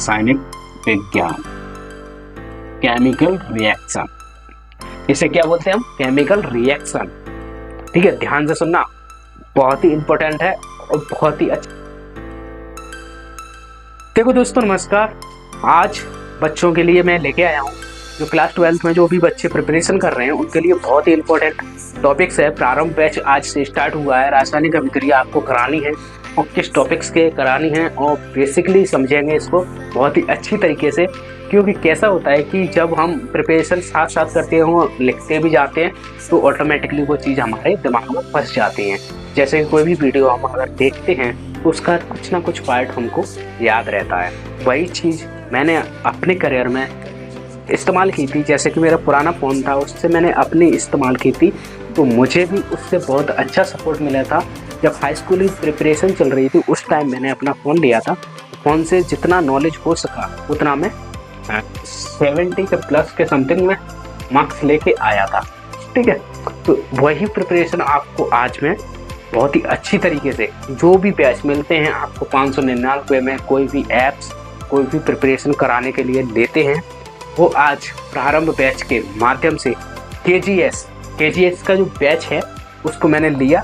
रासायनिक विज्ञान, chemical reaction. इसे क्या बोलते हैं हम? Chemical reaction. ठीक है, ध्यान से सुनना, बहुत ही इंपॉर्टेंट है और बहुत ही अच्छा। देखो दोस्तों नमस्कार, आज बच्चों के लिए मैं लेके आया हूँ जो क्लास 12th में जो भी बच्चे प्रिपरेशन कर रहे हैं उनके लिए बहुत ही इंपॉर्टेंट टॉपिक्स है। प्रारंभ बैच आज से स्टार्ट हुआ है। रासायनिक अभिक्रिया आपको करानी है और किस टॉपिक्स के करानी है और बेसिकली समझेंगे इसको बहुत ही अच्छी तरीके से, क्योंकि कैसा होता है कि जब हम प्रिपरेशन साथ साथ करते हो लिखते भी जाते हैं तो ऑटोमेटिकली वो चीज़ हमारे दिमाग में फंस जाती हैं। जैसे कोई भी वीडियो हम अगर देखते हैं तो उसका कुछ ना कुछ पार्ट हमको याद रहता है। वही चीज़ मैंने अपने करियर में इस्तेमाल की थी। जैसे कि मेरा पुराना फ़ोन था उससे मैंने अपनी इस्तेमाल की थी, तो मुझे भी उससे बहुत अच्छा सपोर्ट मिला था। जब हाई स्कूल की प्रिपरेशन चल रही थी उस टाइम मैंने अपना फ़ोन लिया था। फ़ोन से जितना नॉलेज हो सका उतना मैं 70 के प्लस के समथिंग में मार्क्स लेके आया था। ठीक है, तो वही प्रिपरेशन आपको आज मैं बहुत ही अच्छी तरीके से, जो भी बैच मिलते हैं आपको 599 में, कोई भी ऐप्स कोई भी प्रिपरेशन कराने के लिए लेते हैं, वो आज प्रारंभ बैच के माध्यम से केजीएस का जो बैच है उसको मैंने लिया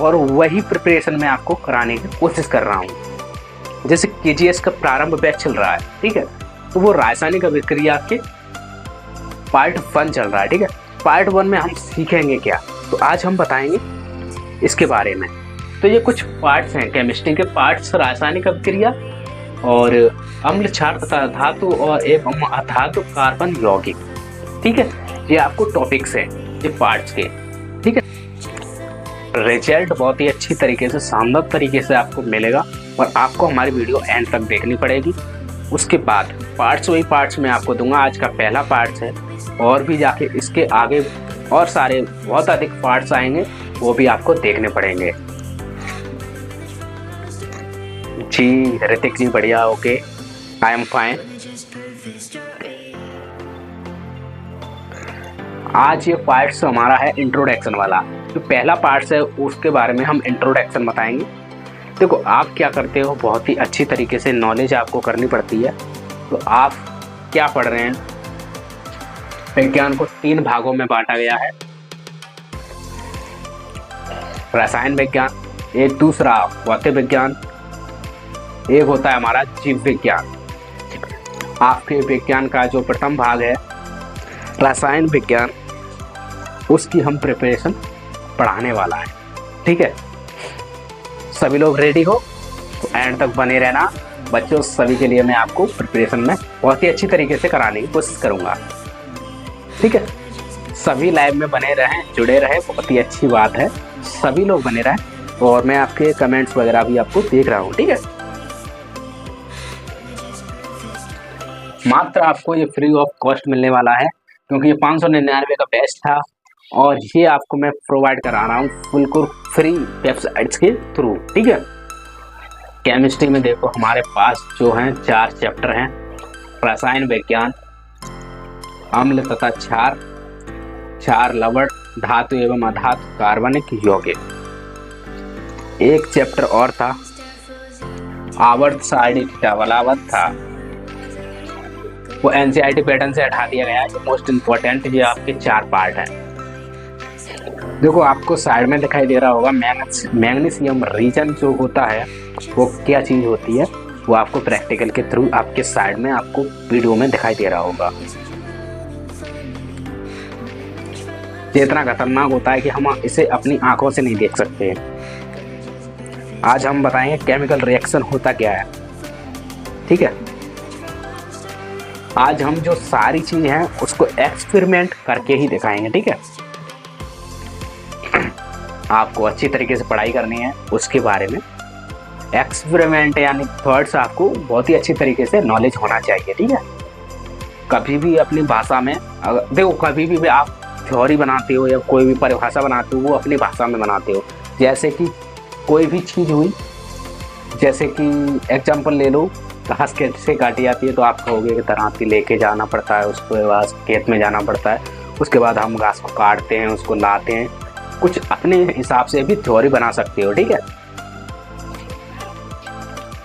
और वही प्रिपरेशन में आपको कराने की कोशिश कर रहा हूँ। जैसे केजीएस का प्रारंभ बैच चल रहा है, ठीक है, तो वो रासायनिक अभिक्रिया के पार्ट 1 चल रहा है। ठीक है, पार्ट 1 में हम सीखेंगे क्या, तो आज हम बताएंगे इसके बारे में। तो ये कुछ पार्ट्स हैं, केमिस्ट्री के पार्ट्स, रासायनिक अभिक्रिया और अम्ल क्षार तथा धातु और एवं अधातु कार्बन यौगिक। ठीक है, ये आपको टॉपिक्स है ये पार्ट्स के। ठीक है, रिजल्ट बहुत ही अच्छी तरीके से, शानदार तरीके से आपको मिलेगा और आपको हमारी वीडियो एंड तक देखनी पड़ेगी। उसके बाद पार्ट्स वही पार्ट्स मैं आपको दूंगा। आज का पहला पार्ट्स है और भी जाके इसके आगे और सारे बहुत अधिक पार्ट्स आएंगे, वो भी आपको देखने पड़ेंगे। जी ऋतिक जी बढ़िया, ओके, आई एम फाइन। आज ये पार्ट्स हमारा है इंट्रोडक्शन वाला। जो पहला पार्ट्स है उसके बारे में हम इंट्रोडक्शन बताएंगे। देखो आप क्या करते हो, बहुत ही अच्छी तरीके से नॉलेज आपको करनी पड़ती है। तो आप क्या पढ़ रहे हैं, विज्ञान को 3 भागों में बांटा गया है। रसायन विज्ञान, एक दूसरा भौतिक विज्ञान, एक होता है हमारा जीव विज्ञान। आपके विज्ञान का जो प्रथम भाग है रसायन विज्ञान, उसकी हम प्रिपरेशन पढ़ाने वाला है। ठीक है, सभी लोग रेडी हो तो एंड तक बने रहना बच्चों। सभी के लिए मैं आपको प्रिपरेशन में बहुत ही अच्छी तरीके से कराने की कोशिश करूंगा। ठीक है, सभी लाइव में बने रहें, जुड़े रहें, बहुत ही अच्छी बात है, सभी लोग बने रहें और मैं आपके कमेंट्स वगैरह भी आपको देख रहा हूँ। ठीक है, मात्र आपको ये फ्री ऑफ कॉस्ट मिलने वाला है, क्योंकि ये 599 का बैच था और ये आपको मैं प्रोवाइड करा रहा हूँ बिल्कुल फ्री वेबसाइट्स के थ्रू। ठीक है, केमिस्ट्री में देखो हमारे पास जो हैं 4 चैप्टर हैं। रसायन विज्ञान, अम्ल तथा क्षार, लवण, धातु एवं अधातु कार्बनिक यौगिक। एक चैप्टर और था आवर्त सारणी वलावत था, वो एनसीईआरटी पैटर्न से हटा दिया गया है। जो मोस्ट इम्पोर्टेंट ये आपके 4 पार्ट हैं। देखो आपको साइड में दिखाई दे रहा होगा मैग्नीशियम रीजन जो होता है वो क्या चीज़ होती है, वो आपको प्रैक्टिकल के थ्रू आपके साइड में आपको वीडियो में दिखाई दे रहा होगा। ये इतना खतरनाक होता है कि हम इसे अपनी आंखों से नहीं देख सकते। आज हम बताएंगे केमिकल रिएक्शन होता क्या है। ठीक है, आज हम जो सारी चीज़ हैं उसको एक्सपेरिमेंट करके ही दिखाएंगे। ठीक है, आपको अच्छी तरीके से पढ़ाई करनी है, उसके बारे में एक्सपेरिमेंट यानी थॉट्स आपको बहुत ही अच्छी तरीके से नॉलेज होना चाहिए। ठीक है, कभी भी अपनी भाषा में देखो, कभी भी आप थ्योरी बनाते हो या कोई भी परिभाषा बनाते हो वो अपनी भाषा में बनाते हो। जैसे कि कोई भी चीज़ हुई, जैसे कि एग्जाम्पल ले लो, घास कैसे काटी जाती है, तो आप कहोगे कि तराती लेके जाना पड़ता है, उसके बाद खेत में जाना पड़ता है, उसके बाद हम घास को काटते हैं, उसको लाते हैं। कुछ अपने हिसाब से भी थ्योरी बना सकते हो। ठीक है,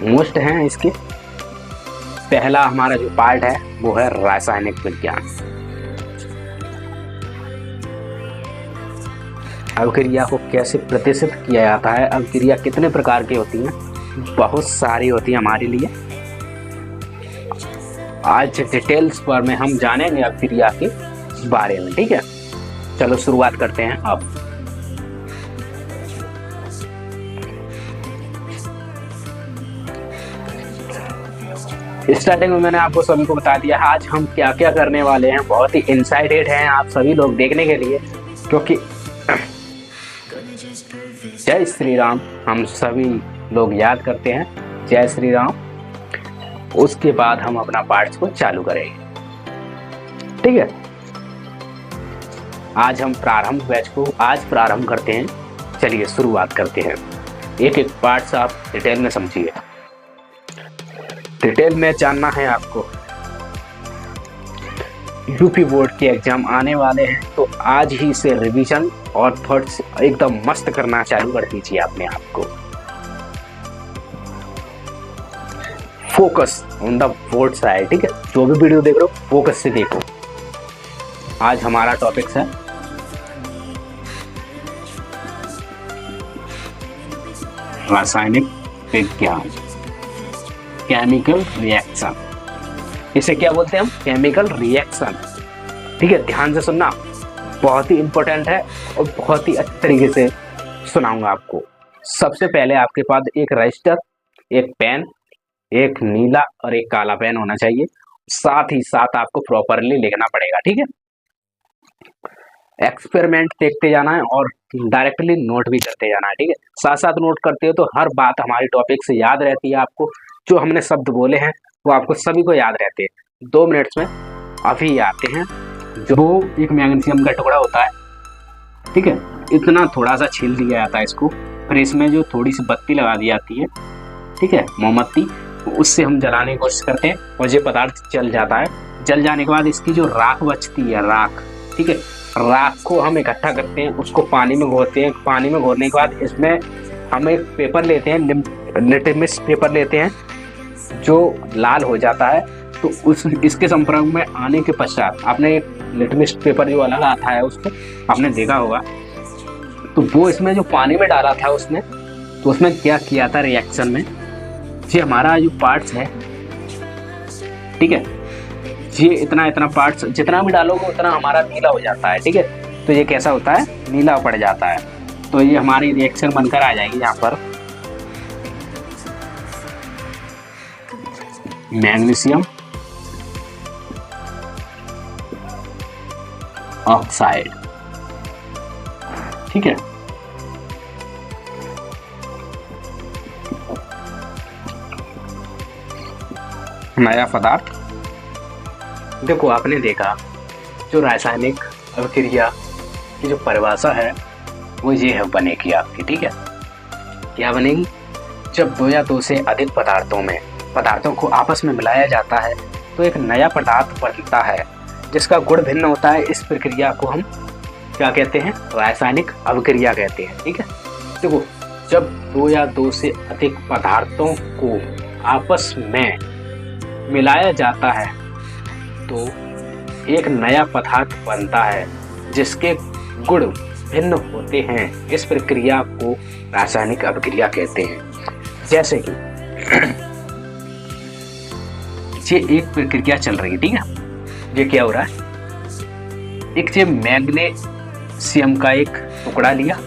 मोस्ट हैं इसके पहला हमारा जो पार्ट है वो है रासायनिक विज्ञान। अभिक्रिया को कैसे प्रतिष्ठित किया जाता है, अभिक्रिया कितने प्रकार की होती हैं, बहुत सारी होती है हमारे लिए। आज डिटेल्स पर में हम जानेंगे अभिक्रिया के बारे में, ठीक है। चलो शुरुआत करते हैं अब। स्टार्टिंग में मैंने आपको सभी को बता दिया आज हम क्या क्या करने वाले हैं। बहुत ही इंसाइटेड हैं आप सभी लोग देखने के लिए, क्योंकि जय श्री राम हम सभी लोग याद करते हैं, जय श्री राम। उसके बाद हम अपना पार्ट्स को चालू करेंगे, ठीक है। आज हम प्रारंभ बैच को आज प्रारंभ करते हैं। चलिए शुरुआत करते हैं। एक एक पार्ट्स आप डिटेल में समझिए। डिटेल में जानना है आपको, यूपी बोर्ड के एग्जाम आने वाले हैं, तो आज ही से रिवीजन और थॉट्स एकदम मस्त करना चालू कर दीजिए अपने आप को। Focus on the board side, ठीक है। जो भी वीडियो देख रहे हो फोकस से देखो। आज हमारा टॉपिक है रासायनिक विज्ञान, केमिकल रिएक्शन। इसे क्या बोलते हैं हम, केमिकल रिएक्शन, ठीक है। ध्यान से सुनना, बहुत ही इंपॉर्टेंट है और बहुत ही अच्छे तरीके से सुनाऊंगा आपको। सबसे पहले आपके पास एक रजिस्टर, एक पेन, एक नीला और एक काला पेन होना चाहिए। साथ ही साथ आपको प्रॉपरली लिखना पड़ेगा, ठीक है। एक्सपेरिमेंट देखते जाना है और डायरेक्टली नोट भी करते जाना है, ठीक है। साथ साथ नोट करते हो तो हर बात हमारी टॉपिक से याद रहती है आपको। जो हमने शब्द बोले हैं वो आपको सभी को याद रहते हैं। 2 मिनट्स में अभी आते हैं। जो एक मैग्नीशियम का टुकड़ा होता है, ठीक है, इतना थोड़ा सा छील दिया जाता है इसको, फिर इसमें जो थोड़ी सी बत्ती लगा दी जाती है, ठीक है, मोमबत्ती, उससे हम जलाने की कोशिश करते हैं और ये पदार्थ जल जाता है। जल जाने के बाद इसकी जो राख बचती है, राख, ठीक है, राख को हम इकट्ठा करते हैं, उसको पानी में घोरते हैं। पानी में घोरने के बाद इसमें हम एक पेपर लेते हैं, लिटमस पेपर लेते हैं, जो लाल हो जाता है। तो इसके संपर्क में आने के पश्चात आपने एक लिटमस पेपर जो अलग आता है उसको आपने देखा होगा, तो वो इसमें जो पानी में डाला था उसने, तो उसमें क्या किया था रिएक्शन में, ये हमारा जो पार्ट्स है, ठीक है, ये इतना पार्ट्स जितना भी डालोगे उतना हमारा नीला हो जाता है, ठीक है। तो ये कैसा होता है, नीला पड़ जाता है। तो ये हमारी रिएक्शन बनकर आ जाएगी यहाँ पर मैग्नीशियम ऑक्साइड, ठीक है। नया पदार्थ। देखो आपने देखा जो रासायनिक अभिक्रिया की जो परिभाषा है वो ये है बनेगी आपकी, ठीक है। क्या बनेगी, जब 2 या 2 से अधिक पदार्थों को आपस में मिलाया जाता है तो एक नया पदार्थ बनता है जिसका गुण भिन्न होता है। इस प्रक्रिया को हम क्या कहते हैं, रासायनिक अभिक्रिया कहते हैं, ठीक है। देखो जब 2 या 2 से अधिक पदार्थों को आपस में मिलाया जाता है तो एक नया पदार्थ बनता है जिसके गुण भिन्न होते हैं। इस प्रक्रिया को रासायनिक अभिक्रिया कहते हैं। जैसे कि ये एक प्रक्रिया चल रही है, ठीक है। ये क्या हो रहा है, एक ये मैग्नीशियम का एक टुकड़ा लिया,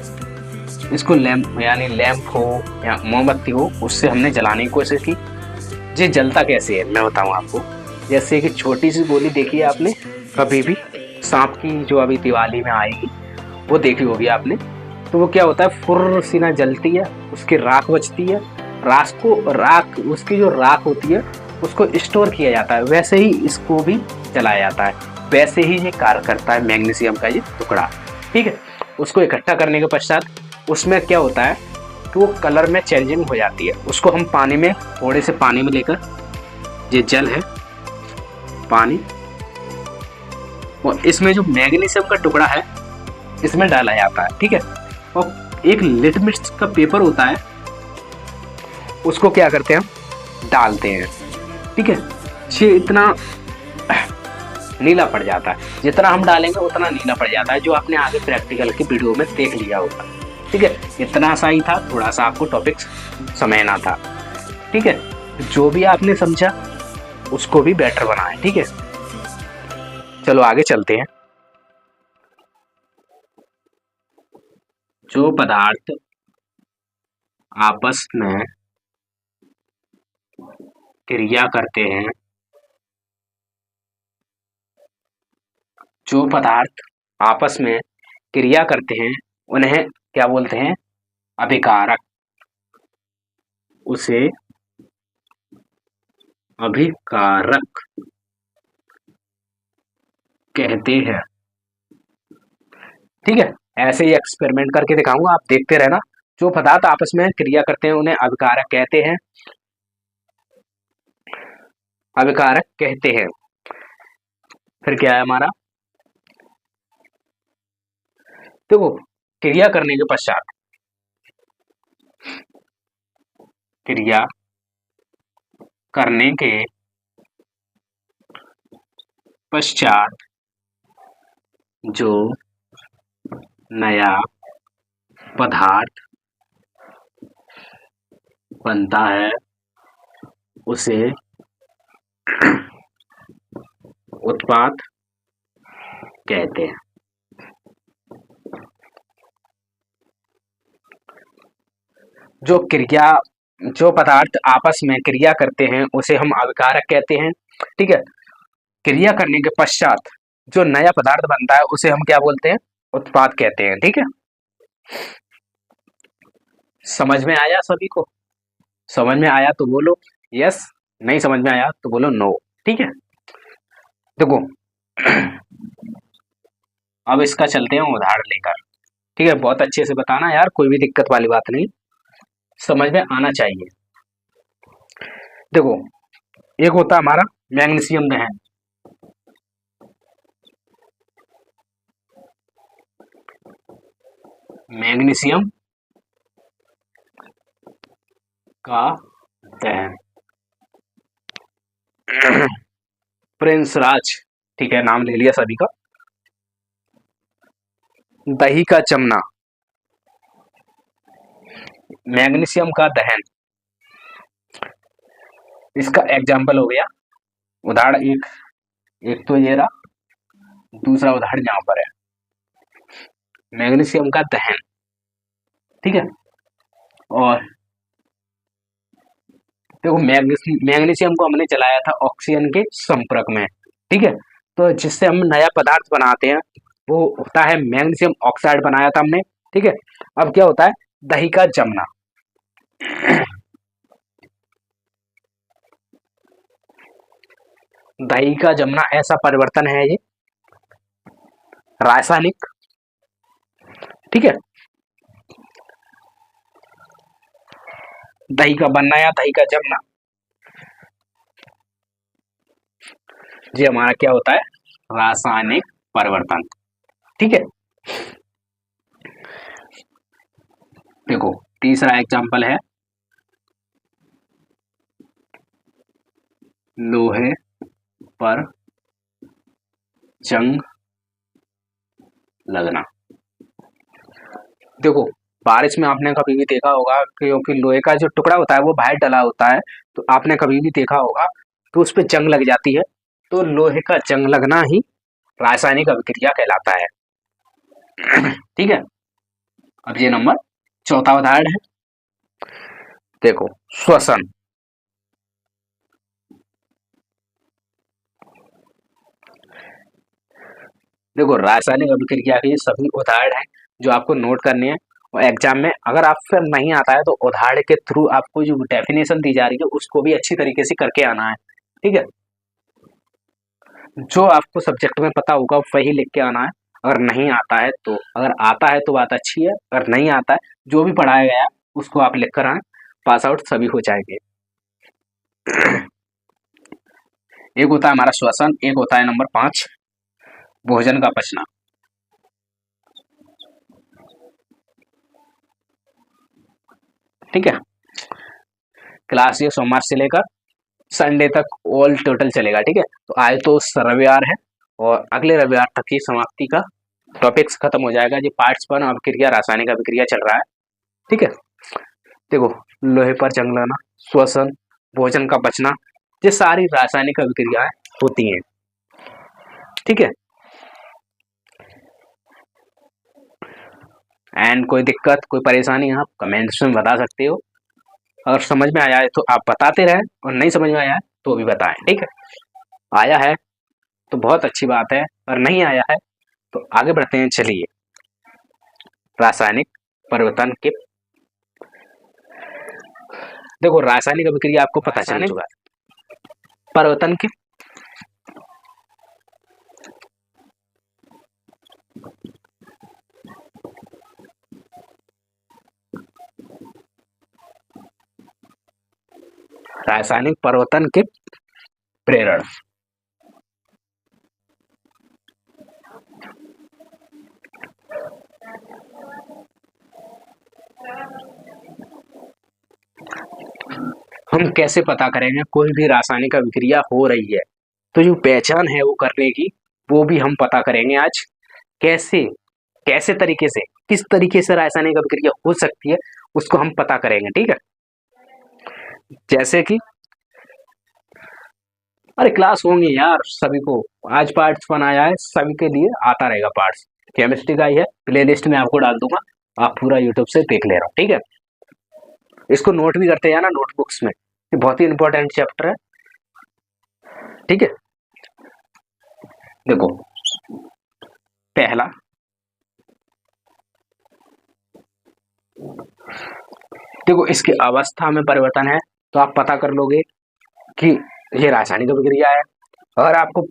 इसको लैंप हो या मोमबत्ती हो, उससे हमने जलाने की कोशिश की। ये जलता कैसे है मैं बताऊं आपको। जैसे कि छोटी सी गोली देखी है आपने कभी भी, सांप की जो अभी दिवाली में आएगी वो देखी होगी आपने। तो वो क्या होता है, फुर्र सीना जलती है, उसकी राख बचती है, उसकी जो राख होती है उसको स्टोर किया जाता है। वैसे ही इसको भी जलाया जाता है, वैसे ही ये कार्य करता है मैग्नीशियम का ये टुकड़ा, ठीक है। उसको इकट्ठा करने के पश्चात उसमें क्या होता है कि वो कलर में चेंजिंग हो जाती है। उसको हम पानी में, थोड़े से पानी में लेकर, ये जल है पानी, और इसमें जो मैग्नीशियम का टुकड़ा है इसमें डाला जाता है, ठीक है। और एक लिटमस का पेपर होता है, उसको क्या करते हैं हम डालते हैं, ठीक है। ये इतना नीला पड़ जाता है, जितना हम डालेंगे उतना नीला पड़ जाता है, जो आपने आगे प्रैक्टिकल की वीडियो में देख लिया होगा। ठीक है, इतना सा ही था, थोड़ा सा आपको टॉपिक समझना था। ठीक है, जो भी आपने समझा उसको भी बेटर बनाएं। ठीक है, चलो आगे चलते हैं। जो पदार्थ आपस में क्रिया करते हैं, जो पदार्थ आपस में क्रिया करते हैं उन्हें क्या बोलते हैं? अभिकारक। उसे अभिकारक कहते हैं। ठीक है, ऐसे ही एक्सपेरिमेंट करके दिखाऊंगा, आप देखते रहना। जो पदार्थ आपस में क्रिया करते हैं उन्हें अभिकारक कहते हैं, अभिकारक कहते हैं। फिर क्या है हमारा? देखो, क्रिया करने के पश्चात, क्रिया करने के पश्चात जो नया पदार्थ बनता है उसे उत्पाद कहते हैं। जो पदार्थ आपस में क्रिया करते हैं उसे हम अभिकारक कहते हैं। ठीक है, क्रिया करने के पश्चात जो नया पदार्थ बनता है उसे हम क्या बोलते हैं? उत्पाद कहते हैं। ठीक है, समझ में आया सभी को? समझ में आया तो बोलो यस, नहीं समझ में आया तो बोलो नो। ठीक है, देखो अब इसका चलते हैं उदाहरण लेकर। ठीक है, बहुत अच्छे से बताना यार, कोई भी दिक्कत वाली बात नहीं, समझ में आना चाहिए। देखो, एक होता है हमारा मैग्नीशियम दहन। मैग्नीशियम का दहन। प्रिंस राज, ठीक है, नाम ले लिया सभी का। दही का जमना, मैग्नीशियम का दहन, इसका एग्जाम्पल हो गया। उदाहरण एक, एक तो ये रहा, दूसरा उदाहरण यहाँ पर है मैग्नीशियम का दहन। ठीक है, और देखो मैग्नीशियम को हमने चलाया था ऑक्सीजन के संपर्क में। ठीक है, तो जिससे हम नया पदार्थ बनाते हैं वो होता है मैग्नीशियम ऑक्साइड, बनाया था हमने। ठीक है, अब क्या होता है? दही का जमना। दही का जमना ऐसा परिवर्तन है ये रासायनिक। ठीक है, दही का बनना या दही का जमना, ये हमारा क्या होता है? रासायनिक परिवर्तन। ठीक है, देखो तीसरा एग्जांपल है लोहे पर जंग लगना। देखो, बारिश में आपने कभी भी देखा होगा, क्योंकि लोहे का जो टुकड़ा होता है वो बाहर डला होता है, तो आपने कभी भी देखा होगा तो उस पर जंग लग जाती है, तो लोहे का जंग लगना ही रासायनिक अभिक्रिया कहलाता है। ठीक है, अब ये नंबर चौथा उदाहरण है। देखो, श्वसन। देखो, रासायनिक अभिक्रिया के सभी उदाहरण हैं जो आपको नोट करने हैं, और एग्जाम में अगर आप फिर नहीं आता है तो उदाहरण के थ्रू आपको जो डेफिनेशन दी जा रही है उसको भी अच्छी तरीके से करके आना है। ठीक है, जो आपको सब्जेक्ट में पता होगा वही लिख के आना है। अगर नहीं आता है तो, अगर आता है तो बात अच्छी है, अगर नहीं आता है जो भी पढ़ाया गया है उसको आप लिख कर आए, पास आउट सभी हो जाएंगे। एक होता है हमारा श्वसन, एक होता है नंबर 5 भोजन का पचना। ठीक है, क्लास ये सोमवार से लेकर संडे तक ऑल टोटल चलेगा, ठीक है। तो आज तो रविवार है और अगले रविवार तक की समाप्ति का टॉपिक्स खत्म हो जाएगा। ये पार्ट्स 1 अभिक्रिया रासायनिक अभिक्रिया चल रहा है, ठीक है। देखो, लोहे पर जंग लगना, श्वसन, भोजन का बचना, ये सारी रासायनिक अभिक्रियाएं होती हैं, ठीक है। एंड कोई दिक्कत, कोई परेशानी आप कमेंट्स में बता सकते हो। अगर समझ में आया है तो आप बताते रहें, और नहीं समझ में आया है तो भी बताएं, ठीक है। आया है तो बहुत अच्छी बात है, और नहीं आया है तो आगे बढ़ते हैं। चलिए, रासायनिक परिवर्तन के, देखो रासायनिक अभिक्रिया आपको पता चल चुका है। परिवर्तन के रासायनिक परिवर्तन के प्रेरण, हम कैसे पता करेंगे कोई भी रासायनिक अभिक्रिया हो रही है? तो जो पहचान है वो करने की, वो भी हम पता करेंगे आज। कैसे कैसे तरीके से, किस तरीके से रासायनिक अभिक्रिया हो सकती है, उसको हम पता करेंगे, ठीक है। जैसे कि अरे क्लास होंगे यार सभी को, आज पार्ट्स 1 आया है, सभी के लिए आता रहेगा पार्ट्स। केमिस्ट्री का ही है, प्ले लिस्ट में आपको डाल दूंगा, आप पूरा यूट्यूब से देख ले रहा हूँ, ठीक है। इसको नोट भी करते हैं ना नोटबुक्स में, ये बहुत ही इंपॉर्टेंट चैप्टर है, ठीक है। देखो, पहला, देखो इसकी अवस्था में परिवर्तन है तो आप पता कर लोगे कि ये रासायनिक अभिक्रिया है। अगर आपको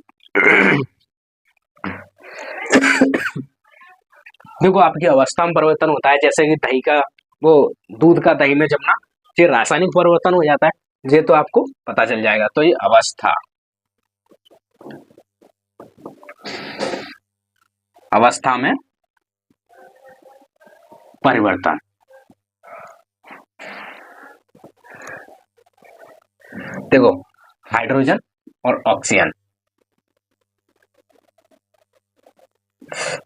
देखो आपकी अवस्था में परिवर्तन होता है, जैसे कि दही का, वो दूध का दही में जमना, ये रासायनिक परिवर्तन हो जाता है, ये तो आपको पता चल जाएगा। तो ये अवस्था, अवस्था में परिवर्तन। देखो, हाइड्रोजन और ऑक्सीजन,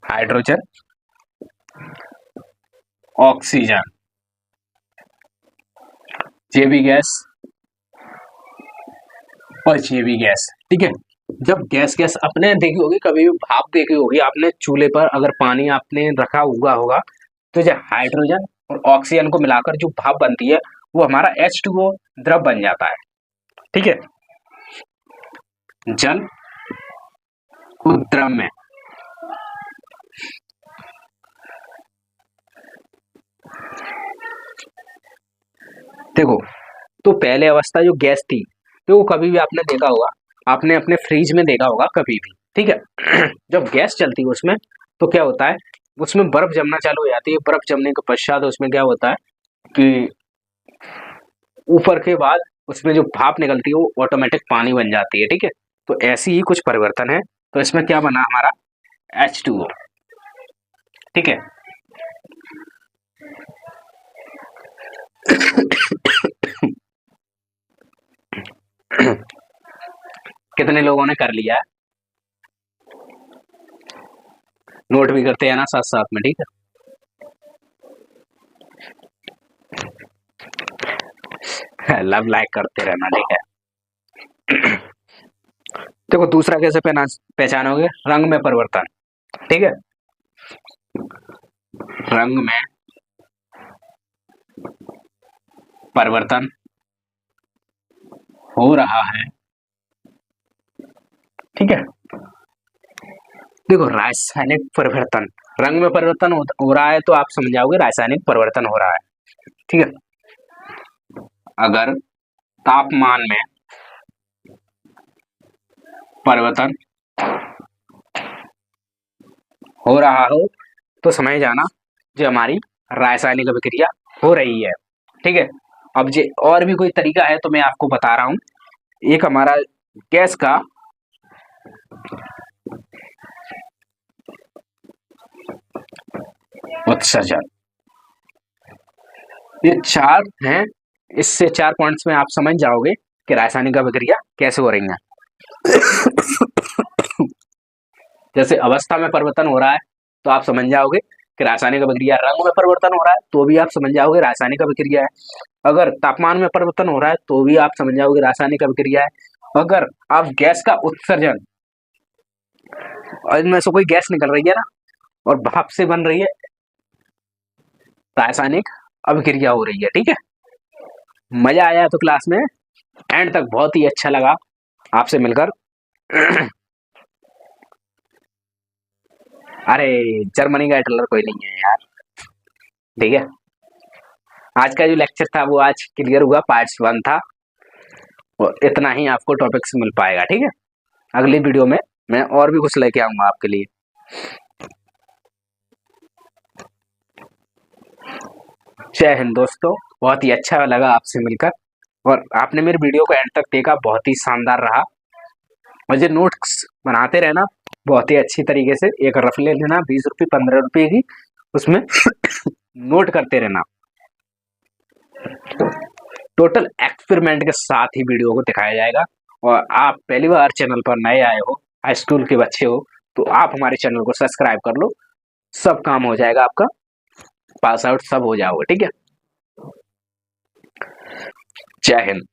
हाइड्रोजन, ऑक्सीजन, जेबी गैस और जेबी गैस, ठीक है। जब गैस गैस अपने देखी होगी, कभी भी भाप देखी होगी आपने चूल्हे पर, अगर पानी आपने रखा हुआ होगा तो जब हाइड्रोजन और ऑक्सीजन को मिलाकर जो भाप बनती है वो हमारा H2O द्रव बन जाता है, ठीक है। जल को द्रव में, देखो तो पहले अवस्था जो गैस थी, तो कभी भी आपने देखा होगा, आपने अपने फ्रिज में देखा होगा कभी भी, ठीक है। जब गैस चलती है उसमें तो क्या होता है, उसमें बर्फ जमना चालू हो जाती है। बर्फ जमने के पश्चात उसमें क्या होता है कि ऊपर के बाद उसमें जो भाप निकलती है वो ऑटोमेटिक पानी बन जाती है, ठीक है। तो ऐसी ही कुछ परिवर्तन है। तो इसमें क्या बना हमारा H2O, ठीक है। कितने लोगों ने कर लिया है? नोट भी करते हैं ना साथ साथ में, ठीक है। लव लाइक करते रहना, ठीक है। देखो दूसरा कैसे पहचानोगे, रंग में परिवर्तन, ठीक है। रंग में परिवर्तन हो रहा है, ठीक है। देखो रासायनिक परिवर्तन, रंग में परिवर्तन हो रहा है तो आप समझ जाओगे रासायनिक परिवर्तन हो रहा है, ठीक है। अगर तापमान में परिवर्तन हो रहा हो तो समझ जाना जो हमारी रासायनिक अभिक्रिया हो रही है, ठीक है। अब जे और भी कोई तरीका है तो मैं आपको बता रहा हूं। एक हमारा गैस का उत्सर्जन, ये 4 हैं, इससे 4 पॉइंट्स में आप समझ जाओगे कि रासायनिक अभिक्रिया कैसे हो रही है। जैसे अवस्था में परिवर्तन हो रहा है तो आप समझ जाओगे कि रासायनिक अभिक्रिया, रंग में परिवर्तन हो रहा है तो भी आप समझ जाओगे रासायनिक अभिक्रिया है, अगर तापमान में परिवर्तन हो रहा है तो भी आप समझ जाओगे रासायनिक अभिक्रिया है, अगर आप गैस का उत्सर्जन और इनमें से कोई गैस निकल रही है ना और भाप से बन रही है, रासायनिक अभिक्रिया हो रही है। ठीक है, मजा आया तो क्लास में एंड तक बहुत ही अच्छा लगा आपसे मिलकर। अरे जर्मनी का हिटलर कोई नहीं है यार। ठीक है, आज का जो लेक्चर था वो आज क्लियर हुआ, पार्ट 1 था और इतना ही आपको टॉपिक से मिल पाएगा। ठीक है, अगली वीडियो में मैं और भी कुछ लेके आऊंगा आपके लिए। जय हिंद दोस्तों, बहुत ही अच्छा लगा आपसे मिलकर और आपने मेरे वीडियो को एंड तक देखा, बहुत ही शानदार रहा। मुझे नोट्स बनाते रहना बहुत ही अच्छी तरीके से, एक रफ ले लेना 20 रुपये 15 रुपये की, उसमें नोट करते रहना। टोटल एक्सपेरिमेंट के साथ ही वीडियो को दिखाया जाएगा और आप पहली बार चैनल पर नए आए हो, हाई स्कूल के बच्चे हो, तो आप हमारे चैनल को सब्सक्राइब कर लो, सब काम हो जाएगा आपका, पास आउट सब हो जाओगे। ठीक है, जय हिंद।